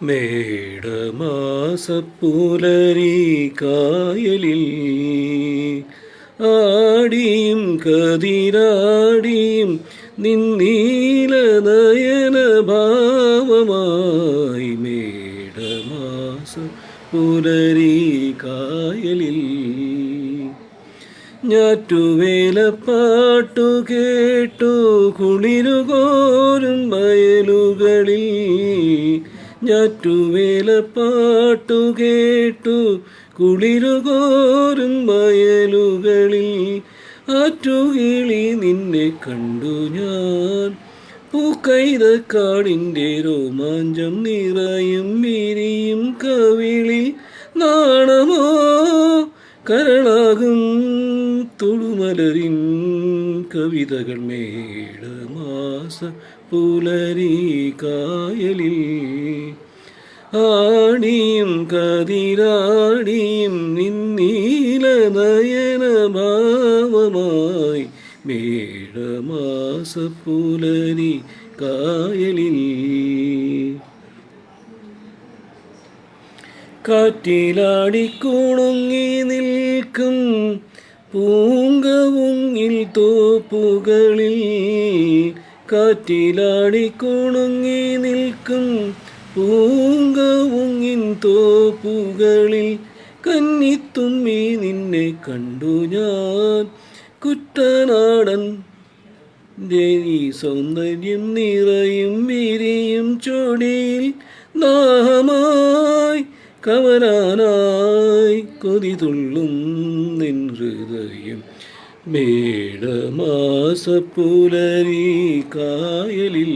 മേടമാസപ്പുലരി കായലിൽ ആടിയും കതിരാടിയും നിന്നീല നയന ഭാവമായി മേടമാസ പുലരി കായലിൽ ഞാറ്റുവേലപ്പാട്ടു കേട്ടു കുളിരുകോരും വയലുകളിൽ ഞാറ്റുവേലപ്പാട്ടു കേട്ടു കുളിരുകോരും വയലുകളിൽ ആറ്റുകിളി നിന്നെ കണ്ടു ഞാൻ പൂക്കൈതക്കാടിൻ്റെ രോമാഞ്ചം നിറയും വിരിയും കവിളിൽ നാണമോ കരളാകും തൊടുമലരിൻ കവിതകൾ മേടമാസ പുലരി കായലിൽ ആടിയും കതിരാടിയും നിന്നീല നയന ഭാവമായി മേടമാസ പുലരി കായലിൽ കാറ്റിലാടിക്കുണുങ്ങി നിൽക്കും പൂങ്കവുങ്ങിൽ തോപ്പുകളിൽ കാറ്റിലാടിക്കുണുങ്ങി നിൽക്കും പൂങ്കവുങ്ങിൻ തോപ്പുകളിൽ കന്നിത്തുമ്മി നിന്നെ കണ്ടു ഞാൻ കുട്ടനാടൻ ഈ സൗന്ദര്യം നിറയും വിരിയും ചൊടിയിൽ ദാഹമായി കവരാനായി കൊതി തുള്ളും നിൻ ഹൃദയം മേടമാസപ്പുലരി കായലിൽ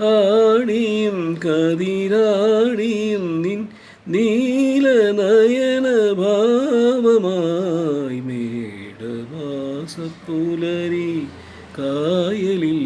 ആടിയും കതിരാടിയും നിൻ നീല നയന ഭാവമായി മേടമാസപ്പുലരി കായലിൽ